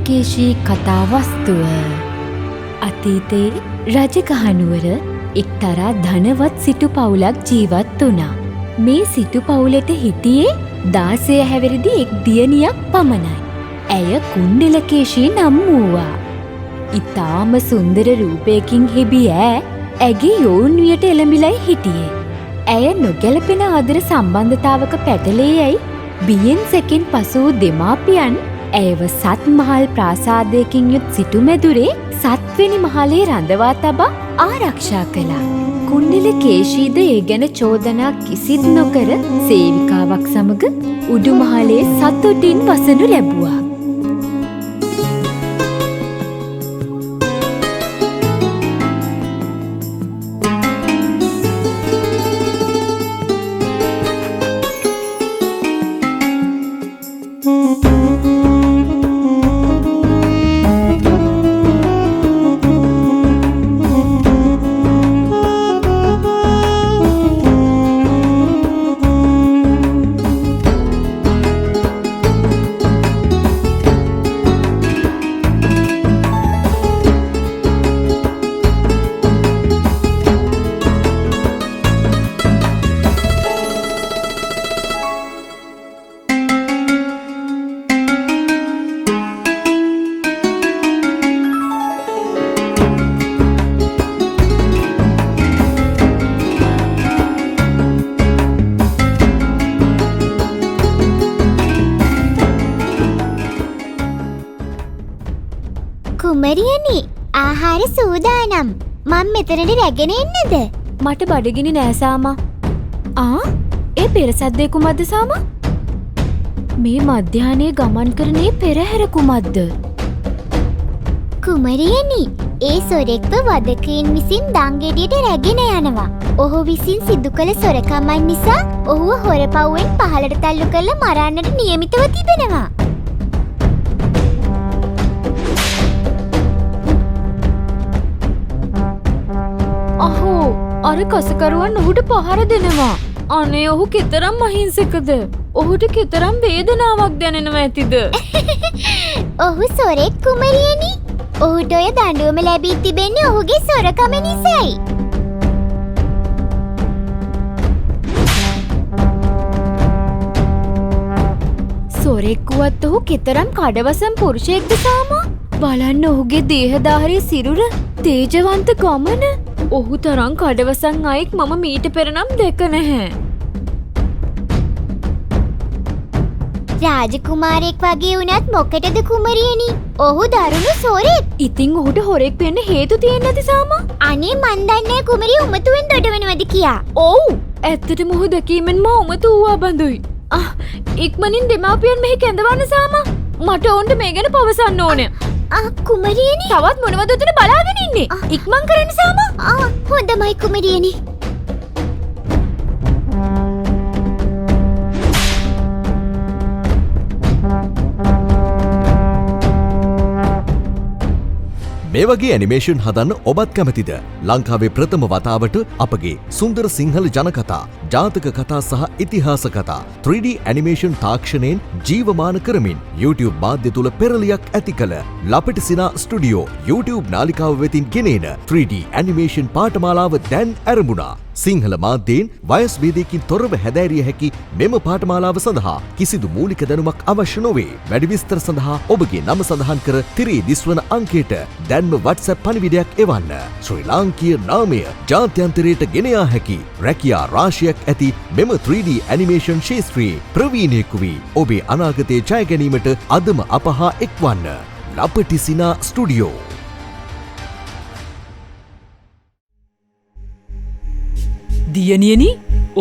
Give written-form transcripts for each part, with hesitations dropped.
කුණ්ඩලකේශී කතා වස්තුව. අතීතයේ රජගහනුවර එක්තරා ධනවත් සිටු පවුලක් ජීවත් වුණා. මේ සිටු පවුලට හිටියේ 16 හැවිරිදි එක් දියණියක් පමණයි. ඇය කුණ්ඩලකේශී නම් වූවා. ඉතාම සුන්දර රූපයකින් හෙබි ඇගේ යෝන්වියට එළඹිලයි හිටියේ. ඇය නොගැලපෙන ආදර සම්බන්ධතාවක පැටලේ යයි බියෙන් සැකෙන් පසු වූ දෙමාපියන් ඇයව සත් මහල් ප්‍රාසාදයකින් යුත් සිටු මැදුරේ 7 වෙනි මහලේ රඳවා තබා ආරක්ෂා කළා. කුණ්ඩලකේශීද ඒ ගැන චෝදනා කිසිත් නොකර සේවිකාවක් සමග උඩුමහලේ සතුටින් වසනු ලැබුවා. කුමරියනි, ආහාර සූදානම්. මම මෙතනට රැගෙන එන්නද? මට බඩගිනි නෑ සාමා. ඒ පෙරසද්දේ කුමක්ද සාමා? මේ මධ්‍යාහ්නයේ ගමන් කරන්නේ පෙරහැර කුමක්ද? කුමරියනි, ඒ සොරෙක්ව වදකයින් විසින් දංගෙඩියට රැගෙන යනවා. ඔහු විසින් සිදු කළ සොරකමන් නිසා ඔහුව හොරපව්වෙන් පහළට තල්ලු කරලා මරන්නට නියමිතව තිබෙනවා. අර කසකරුවන් ඔහුට පහර දෙනවා. අනේ ඔහු කෙතරම් අහිංසකද? ඔහුට කෙතරම් වේදනාවක් දැනෙනවා ඇතිද? ඔහු සොරෙක් කුමරියනි. ඔහුට ඔය දඬුවම ලැබී තිබෙන්නේ ඔහුගේ සොරකම නිසායි. සොරෙක්කුවත් ඔහු කෙතරම් කඩවසම් පුරුෂයෙක්ද සාමා? බලන්න ඔහුගේ දේහධාරී සිරුර, තේජවන්ත ගමන. ඔහු තරම් කඩවසන් අයෙක් මම මීට පෙර නම් දැක නැහැ. රාජකුමාරයෙක් වගේ වුණත් මොකටද කුමරියනි? ඔහු දරුණු සොරෙක්. ඉතින් ඔහුට හොරෙක් වෙන්න හේතු තියෙන්නේ නැති සාමා? අනේ මන් දන්නේ කුමරිය උමතුවෙන් දොඩවනවද කියා. ඔව්, ඇත්තටම ඔහු දැකීමෙන් මා උමතු වූවා බඳුයි. ඉක්මනින් දෙමාපියන් මෙහි කැඳවන්න සාමා. මට ඔවුන්ට මේ ගැන පවසන්න ඕනේ. කුමරියනි, තවත් මොනවද උතන බලාගෙන ඉන්නේ? ඉක්මන් කරන්න සාමා. හොඳමයි කුමරියනි. මේ වගේ ඇනිමේෂන් හදන්න ඔබත් කැමතිද? ලංකාවේ ප්‍රථම වතාවට අපගේ සුන්දර සිංහල ජනකතා, ජාතක කතා සහ ඉතිහාස කතා 3D ඇනිමේෂන් තාක්ෂණයෙන් ජීවමාන කරමින් YouTube මාධ්‍ය තුල පෙරලියක් ඇති කළ ලපටිසිනා ස්ටුඩියෝ YouTube නාලිකාව වෙතින් ගෙනෙන 3D ඇනිමේෂන් පාඨමාලාව දැන් ආරම්භුණා. සිංහල මාධ්‍යයෙන් වයස් භේදයකින් තොරව හැදෑරිය හැකි මෙම පාඨමාලාව සඳහා කිසිදු මූලික දැනුමක් අවශ්‍ය නොවේ. වැඩි විස්තර සඳහා ඔබගේ නම සඳහන් කර තිරේ දිස්වන අංකයට දැන්ම WhatsApp පණිවිඩයක් එවන්න. ශ්‍රී ලාංකීය නාමය ජාත්‍යන්තරයට ගෙන යා හැකි රැකියා රාශියක් ඇති මෙම 3D ඇනිමේෂන් ශාස්ත්‍රයේ ප්‍රවීණයෙකු වී ඔබේ අනාගතයේ ජය ගැනීමට අදම අප හා එක්වන්න. ලපටිසිනා ස්ටුඩියෝ. දියණියනි,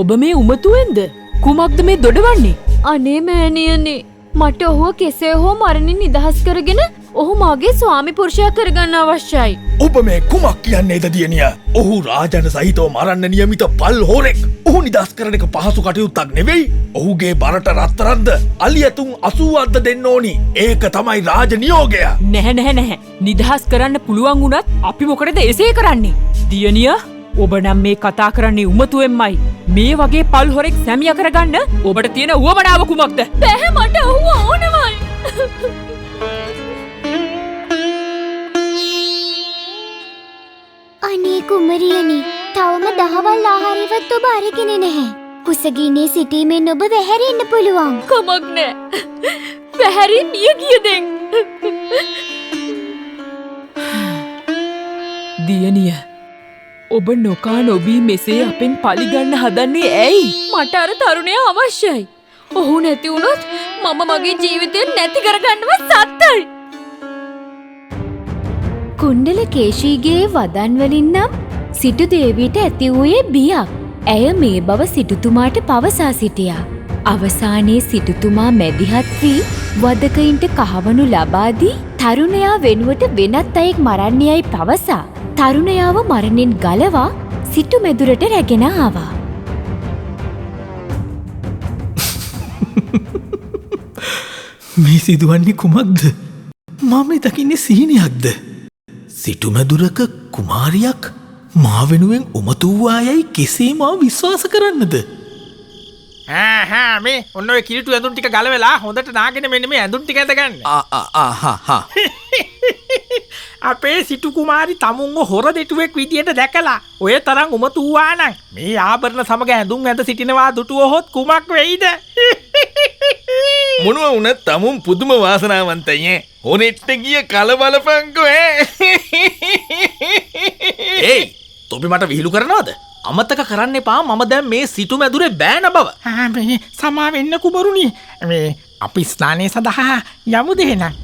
ඔබ මේ උමතුවෙන්ද? කුමක්ද මේ දොඩවන්නේ? අනේ මෑණියනි, මට ඔහුව කෙසේ හෝ මරණින් නිදහස් කරගෙන ඔහු මාගේ ස්වාමි පුරුෂයා කරගන්න අවශ්‍යයි. ඔබ මේ කුමක් කියන්නේද දියණිය? ඔහු රාජන සහිතව මරන්න නියමිත පල් හොරෙක්. ඔහු නිදහස් කරන එක පහසු කටයුත්තක් නෙවෙයි. ඔහුගේ බරට රත්තරන්ද අලියතුන් 80ක්ද දෙන්න ඕනි. ඒක තමයි රාජ නියෝගය. නැහැ. නිදහස් කරන්න පුළුවන් වුණත් අපි මොකටද එසේ කරන්නේ? දියණිය, ඔබ නම් මේ කතා කරන්නේ උමතුවෙන්මයි. මේ වගේ පල් හොරෙක් සැමියා කරගන්න ඔබට තියෙන උවමනාව කුමක්ද? බැහැ, මට ඔහුව ඕනමයි. කුමරියනි, තවම දහවල් ආහාරයවත් ඔබ අරගෙන නැහැ. කුසගින්නේ සිටීමෙන් ඔබ වැහැරෙන්න පුළුවන්. කමක් නෑ. වැහැරි මිය ගිය දෙන්. දියණිය, ඔබ නොකා නොබී මෙසේ අපෙන් පලිගන්න හදන්නේ ඇයි? මට අර තරුණයා අවශ්‍යයි. ඔහු නැති වුණොත් මම මගේ ජීවිතය නැති කරගන්නවත් සත්තයි. කුණ්ඩල කේශීගේ වදන් වලින් නම් සිටු දේවීට ඇති වූයේ බියක්. ඇය මේ බව සිටුතුමාට පවසා සිටියා. අවසානයේ සිටුතුමා මැදිහත් වී වදකයින්ට කහවණු ලබා දී තරුණයා වෙනුවට වෙනත් අයෙක් මරන්නේයි පවසා තරුණයාව මරණින් ගලවා සිටු මැදුරට රැගෙන ආවා. මේ සිදුවන්නේ කුමක්ද? මම දකින්නේ සීනියක්ද? සිටුමැදුරක කුමාරියක් මා වෙනුවෙන් උමතු වූවායයි කෙසේ මා විශ්වාස කරන්නද? මේ ඔන්න ඔය කිරිටු ඇඳුම් ටික ගලවලා හොඳට නාගෙන මෙන්න මේ ඇඳුම් ටික ඇඳගන්න. අපේ සිටු කුමාරි තමුන්ව හොර දෙටුවෙක් විදියට දැකලා ඔය තරම් උමතු වූවා නම් මේ ආභරණ සමග ඇඳුම් ඇඳ සිටිනවා දුටුවහොත් කුමක් වෙයිද? මොනවා වුණත් තමුන් පුදුම වාසනාවන්තයි. හොනෙට්ට ගිය කලබලපංකෝ ඒයි තොපි මට විහිළු කරනවද? අමතක කරන්න එපා මම දැන් මේ සිටු මැදුරේ බෑන බව. මේ සමා වෙන්න කුමරුනි. මේ අපි ස්නානය සඳහා යමුද එහෙනම්?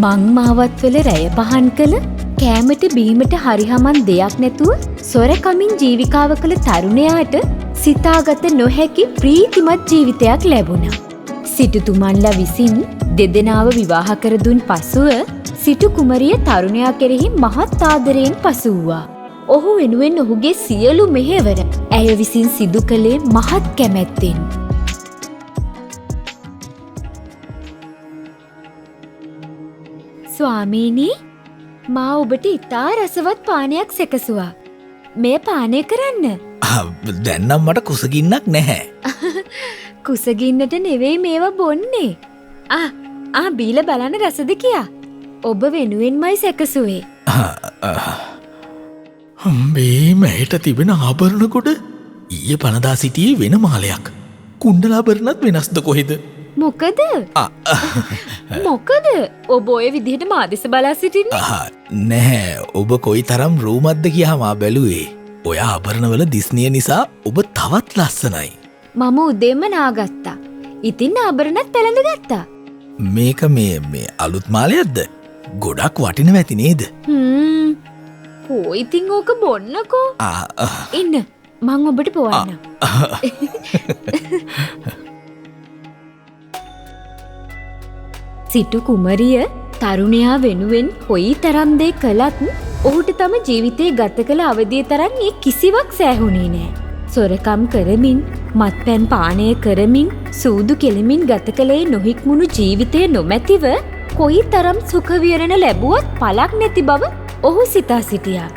මං මාවත්වල රැය පහන් කළ කෑමට බීමට හරිහමන් දෙයක් නැතුව සොරකමින් ජීවිකාව කළ තරුණයාට සිතාගත නොහැකි ප්‍රීතිමත් ජීවිතයක් ලැබුණා. සිටුතුමන්ලා විසින් දෙදෙනාව විවාහ කර දුන් පසුව සිටු කුමරිය තරුණයා කෙරෙහි මහත් ආදරයෙන් පසු වූවා. ඔහු වෙනුවෙන් ඔහුගේ සියලු මෙහෙවර ඇය විසින් සිදු කළේ මහත් කැමැත්තෙන්. ස්වාමීනි, මා ඔබට ඉතා රසවත් පානයක් සැකසුවා. මේ පානය කරන්න. දැන්නම් මට කුසගින්නක් නැහැ. කුසගින්නට නෙවෙයි මේවා බොන්නේ. බීල බලන්න රසද කියා. ඔබ වෙනුවෙන්මයි සැකසුවේ. මේ මෑට තිබෙන ආභරණ කොට ඊයේ පනදා සිටියේ වෙන මාලයක්. කුණ්ඩලාභරණත් වෙනස්ද කොහෙද? මොකද? මොකද ඔබ ඔය විදිහට මා දෙස බලා සිටින්නේ? නැහැ, ඔබ කොයි තරම් රූමත්ද කියහම බැලුවේ. ඔය ආභරණවල දිස්නිය නිසා ඔබ තවත් ලස්සනයි. මම උදේම නාගත්තා. ඉතින් ආභරණත් පැළඳ ගත්තා. මේක මේ අලුත් මාලයක්ද? ගොඩක් වටිනව ඇති නේද? ඉතින් ඕක බොන්නකෝ. ඉන්න මං ඔබට පොවන්න. සිටු කුමරිය තරුණයා වෙනුවෙන් කොයි තරම් දේ කළත් ඔහුට තම ජීවිතේ ගත කළ අවධිය තරම් ඒ කිසිවක් සෑහුණේ නෑ. සොරකම් කරමින් මත්පැන් පානය කරමින් සූදු කෙලමින් ගත කළේ නොහික්මුණු ජීවිතය නොමැතිව කොයි තරම් සුඛවිහරණ ලැබුවත් පලක් නැති බව ඔහු සිතා සිටියා.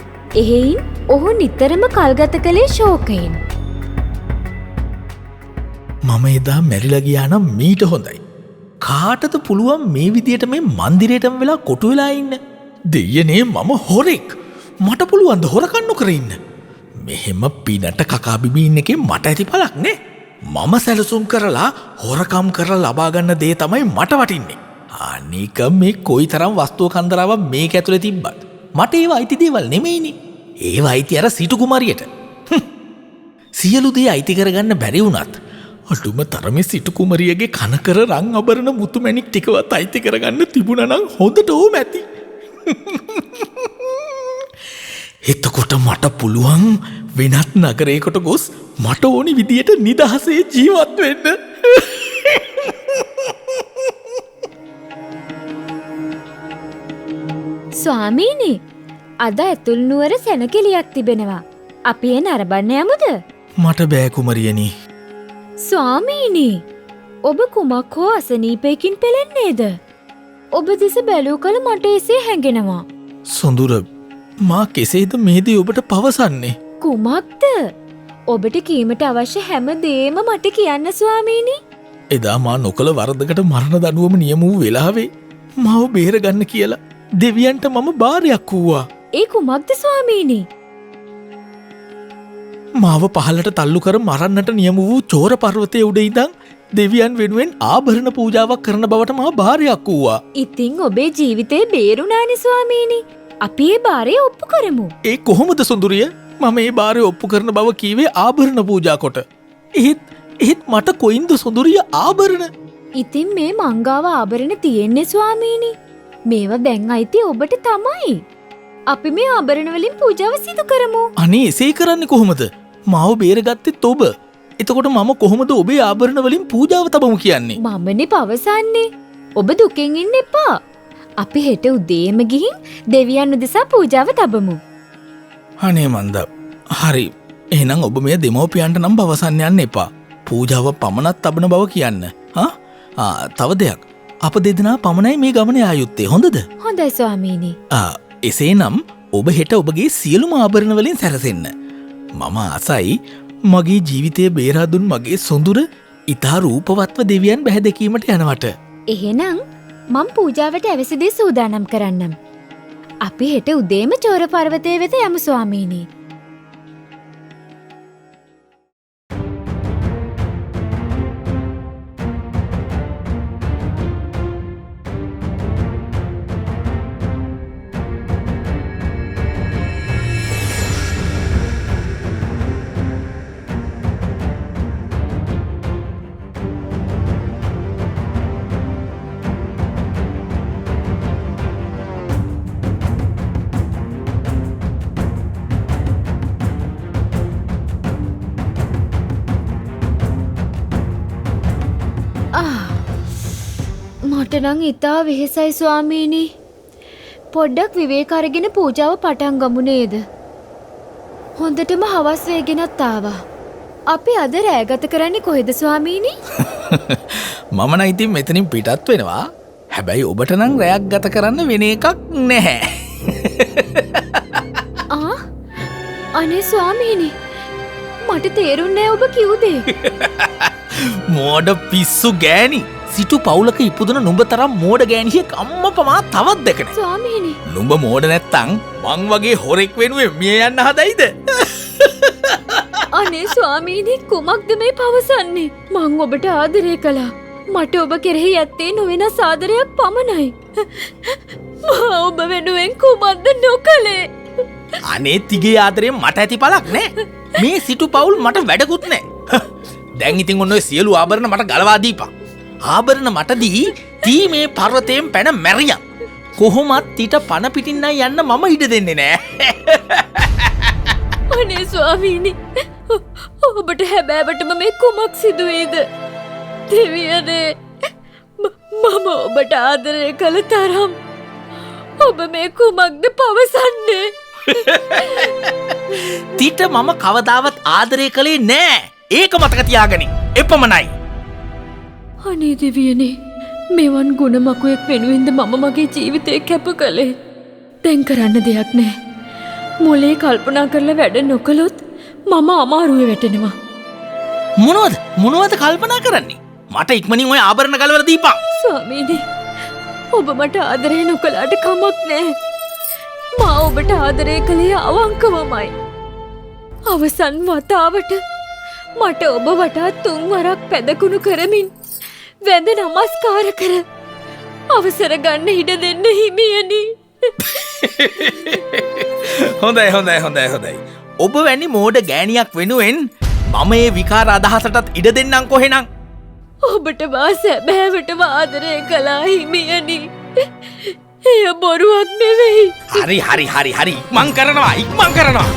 එහෙයින් ඔහු නිතරම කල්ගත කළේ ශෝකයෙන්. මම එදා මැරිලා ගියා නම් මීට හොඳයි. කාටද පුළුවන් මේ විදියට මේ මන්දිරයටම වෙලා කොටු වෙලා ඉන්න? දෙයනේ මම හොරෙක්. මට පුළුවන් ද හොරකම් නොකර ඉන්න? මෙහෙම පිනට කකා බිබී ඉන්න එකේ මට ඇති පළක් නේ. මම සැලසුම් කරලා හොරකම් කරලා ලබා ගන්න දේ තමයි මට වටින්නේ. අනික මේ කොයිතරම් වස්තුව කන්දරාවක් මේක ඇතුලේ තිබ්බත් මට ඒව අයිති දේවල් නෙමෙයිනේ. ඒව අයිති අර සිටු කුමාරියට. සියලු දේ අයිති කරගන්න බැරි වුණත් අඩුම තරමේ සිටු කුමරියගේ කනකර රන් අබරණ මුතු මැණික් ටිකවත් අයිති කරගන්න තිබුණා නම් හොඳට ඕම ඇති. එතකොට මට පුළුවන් වෙනත් නගරයකට ගොස් මට ඕනි විදියට නිදහසේ ජීවත් වෙන්න. ස්වාමීනි, අද ඇතුල් නුවර සැනකෙලියක් තිබෙනවා. අපි එන අරබන්න යමුද? මට බෑ කුමරියනි. ස්වාමීනි, ඔබ කුමක් හෝ අසනීපයකින් පෙළෙන්නේද? ඔබ දෙස බැලූ කල මට එසේ හැඟෙනවා. සොඳුර, මා කෙසේද මේ දේ ඔබට පවසන්නේ? කුමක්ද? ඔබට කීමට අවශ්‍ය හැම දේම මට කියන්න ස්වාමීනි. එදා මා නොකළ වරදකට මරණ දඬුවම නියම වූ වෙලාවේ මාව බේරගන්න කියලා දෙවියන්ට මම බාරයක් වූවා. ඒ කුමක්ද ස්වාමීනි? මාව පහලට තල්ලු කර මරන්නට නියම වූ චෝර පර්වතය උඩ ඉඳන් දෙවියන් වෙනුවෙන් ආභරණ පූජාවක් කරන බවට මා බාරයක් වූවා. ඉතින් ඔබේ ජීවිතේ බේරුණානි ස්වාමීනි. අපි ඒ බාරය ඔප්පු කරමු. ඒ කොහොමද සුන්දරිය? මම ඒ බාරය ඔප්පු කරන බව කීවේ ආභරණ පූජා කොට. එහෙත් මට කොයින්ද සුන්දරිය ආභරණ? ඉතින් මේ මංගාව ආභරණ තියෙන්නේ ස්වාමීනි. මේවා දැන් අයිති ඔබට තමයි. අපි මේ ආභරණ වලින් පූජාව සිදු කරමු. අනේ එසේ කරන්නේ කොහොමද? මාව බේරගත්තෙත් ඔබ. එතකොට මම කොහොමද ඔබේ ආභරණ වලින් පූජාව තබමු කියන්නේ? මමනේ පවසන්නේ. ඔබ දුකෙන් ඉන්න එපා. අපි හෙට උදේම ගිහින් දෙවියන් උදෙසා පූජාව තබමු. අනේ මන්ද. හරි. එහෙනම් ඔබ මේ දෙමව්පියන්ට නම් පවසන්න යන්න එපා. පූජාව පමණක් තබන බව කියන්න. තව දෙයක්. අප දෙදෙනා පමණයි මේ ගමනේ ආයුත්තේ. හොඳද? හොඳයි ස්වාමීනි. එසේනම් ඔබ හෙට ඔබගේ සියලුම ආභරණ වලින් සැරසෙන්න. මම ආසයි මගේ ජීවිතය බේරා දුන් මගේ සොඳුර ඉතා රූපවත්ව දෙවියන් බැහැදකීමට යනවට. එහෙනම් මම පූජාවට ඇවිසිදී සූදානම් කරන්නම්. අපි හෙට උදේම චෝර පර්වතය වෙත යමු ස්වාමීනි. මට නම් ඉතා වෙහෙසයි ස්වාමීනි. පොඩ්ඩක් විවේක අරගෙන පූජාව පටන් ගමු නේද? හොඳටම හවස් වේගෙනත් ආවා. අපි අද රෑ ගත කරන්නේ කොහෙද ස්වාමීනි? මම නම් ඉතින් මෙතනින් පිටත් වෙනවා. හැබැයි ඔබට නම් රැයක් ගත කරන්න වෙන එකක් නැහැ. අනේ ස්වාමීනි, මට තේරුන්නේ ඔබ කිව්දේ. මෝඩ පිස්සු ගෑණි. සිටු පවුලක ඉපදුන නුඹ තරම් මෝඩ ගෑණියෙක් අම්මපමා තවත් දැකනේ. ස්වාමීනි, නුඹ මෝඩ නැත්තම් මං වගේ හොරෙක් වෙනුවෙන් මිය යන්න හදයිද? අනේ ස්වාමීනි, කුමක්ද මේ පවසන්නේ? මං ඔබට ආදරය කළා. මට ඔබ කෙරෙහි ඇත්තේ නොවෙනස් ආදරයක් පමණයි. මා ඔබ වෙනුවෙන් කුමක්ද නොකළේ? අනේ තිගේ ආදරයෙන් මට ඇති පළක් නෑ. මේ සිටු පවුල් මට වැඩකුත් නෑ. දැන් ඉතින් ඔන්න ඔය සියලු ආභරණ මට ගලවා දීපන්. ආභරණ මට දී තී මේ පර්වතයෙන් පැන මැරියා. කොහොමත් ඊට පණ පිටින් යන්න මම ඉඩ දෙන්නේ නෑ. අනේ ස්වාමීනි, ඔබට හැබෑවටම මේ කුමක් සිදුවේද? දෙවියනේ, මම ඔබට ආදරය කළ තරම් ඔබ මේ කුමක්ද පවසන්නේ? ඊට මම කවදාවත් ආදරය කළේ නෑ. ඒක මතක තියාගනින්. එපමණයි. අනේ දෙවියනේ, මෙවන් ගුණමකුවෙක් වෙනුවෙන්ද මම මගේ ජීවිතය කැප කළේ. දැන් කරන්න දෙයක් නෑ. මොලේ කල්පනා කරලා වැඩ නොකළොත් මම අමාරුවේ වැටෙනවා. මොනවද කල්පනා කරන්නේ? මට ඉක්මනින් ඔය ආභරණ ගලවලා දීපන්. ස්වාමීනි, ඔබ මට ආදරය නොකළාට කමක් නෑ. මා ඔබට ආදරය කළේ අවංකවමයි. අවසන් වතාවට මට ඔබ වටා 3 වරක් පැදකුණු කරමින් වැඳ නමස්කාර කර අවසර ගන්න ඉඩ දෙන්න හිමියනි. හොඳයි. ඔබ වැනි මෝඩ ගෑණියක් වෙනුවෙන් මම ඒ විකාර අදහසටත් ඉඩ දෙන්නම් කොහෙනම්. ඔබට මා සැබෑවටම ආදරය කළා හිමියනි. එය බොරුවක් නෙවෙයි. හරි. ඉක්මන් කරනවා.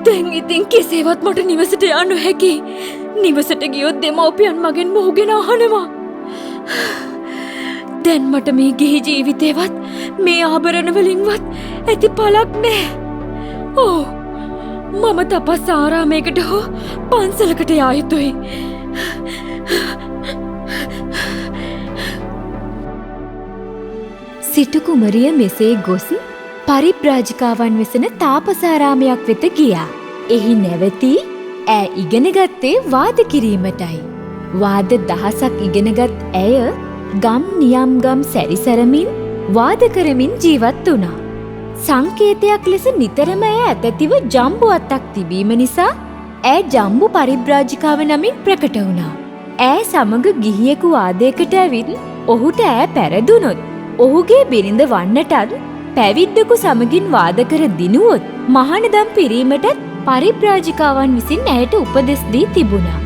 දැන් ඉතින් කෙසේවත් මට නිවසට යන්න හැකි. නිවසට ගියොත් දෙමව්පියන් මගෙන් මොහුගෙන අහනවා. දැන් මට මේ ගිහි ජීවිතේවත් මේ ආභරණ වලින්වත් ඇති පළක් නෑ. මම තපස් ආරාමයකට හෝ පන්සලකට යා යුතුයි. සිටු කුමරිය මෙසේ ගොස් පරිබ්‍රාජිකාවන් වෙසෙන තාපසාරාමයක් වෙත ගියා. එහි නැවතී ඈ ඉගෙන ගත්තේ වාද කිරීමටයි. වාද දහසක් ඉගෙනගත් ඇය ගම් නියම් ගම් සැරිසරමින් වාද කරමින් ජීවත් වුණා. සංකේතයක් ලෙස නිතරම ඇය ඇතැතිව ජම්බු අත්තක් තිබීම නිසා ඇය ජම්බු පරිබ්‍රාජිකාව නමින් ප්‍රකට වුණා. ඇය සමග ගිහියෙකු වාදයකට ඇවිත් ඔහුට ඇය පැරදුනොත් ඔහුගේ බිරිඳ වන්නටත් පැවිද්දකු සමගින් වාද කර දිනුවොත් මහණදම් පිරීමටත් පරිබ්‍රාජිකාවන් විසින් ඇයට උපදෙස් දී තිබුණා.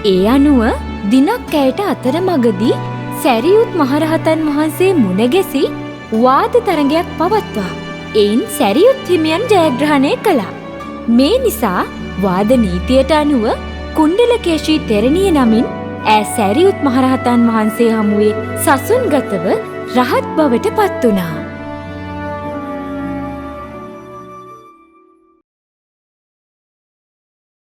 ඒ අනුව දිනක් ඇයට අතරමඟදී සැරියුත් මහරහතන් වහන්සේ මුණ ගැසී වාද තරගයක් පවත්වා. එයින් සැරියුත් හිමියන් ජයග්‍රහණය කළා. මේ නිසා වාද නීතියට අනුව කුණ්ඩලකේශී තෙරණිය නමින් ඈ සැරියුත් මහරහතන් වහන්සේ හමුවේ සසුන්ගතව රහත් බවට පත් වුණා.